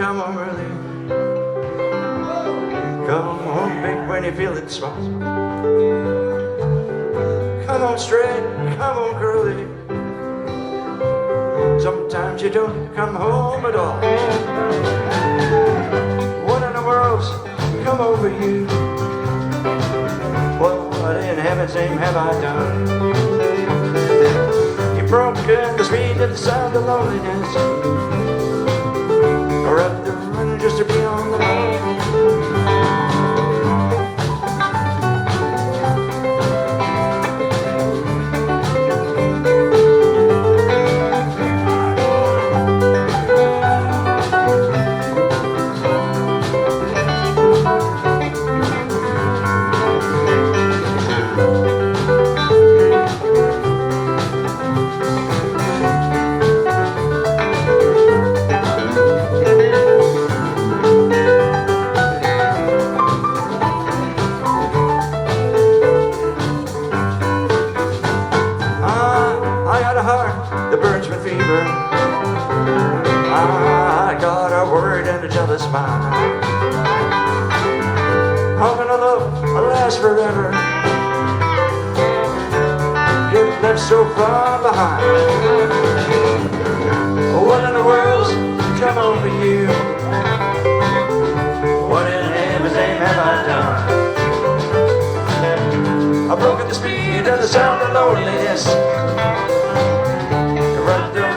come on early. Come home big when you're feeling small. Come on straight, come on curly. Sometimes you don't come home at all. What in the world's come over you? What in heaven's name have I done? You've broken the speed of the sound of loneliness, or up the run just to be on the run. The burns with fever. I got a word and a jealous mind. How can a love last forever? Get left so far behind. What in the world's come over you? What in heaven's name have I done? I've broken the speed of the sound of loneliness,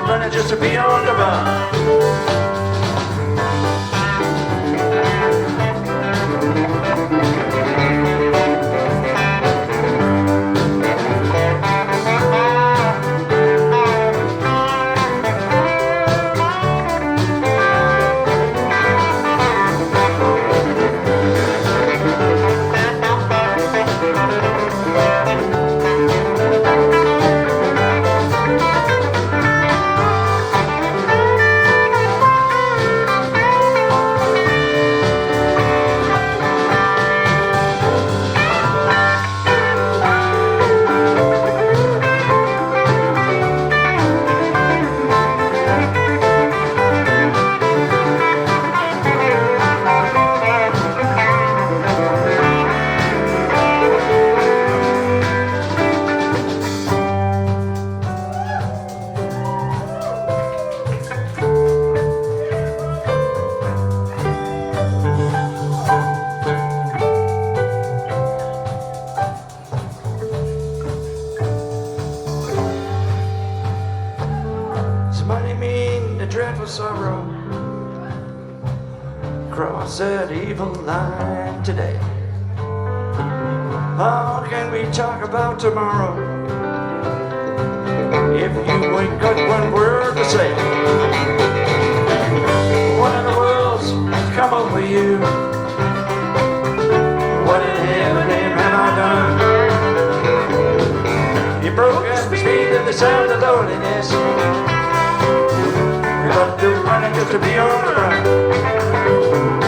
running just to be on the run. Money mean the dreadful sorrow. Cross that evil line today. How can we talk about tomorrow if you ain't got one word to say? What in the world's come over you? What in heaven's name have I done? You broke at the speed of the sound of loneliness. You're running just to be on the run.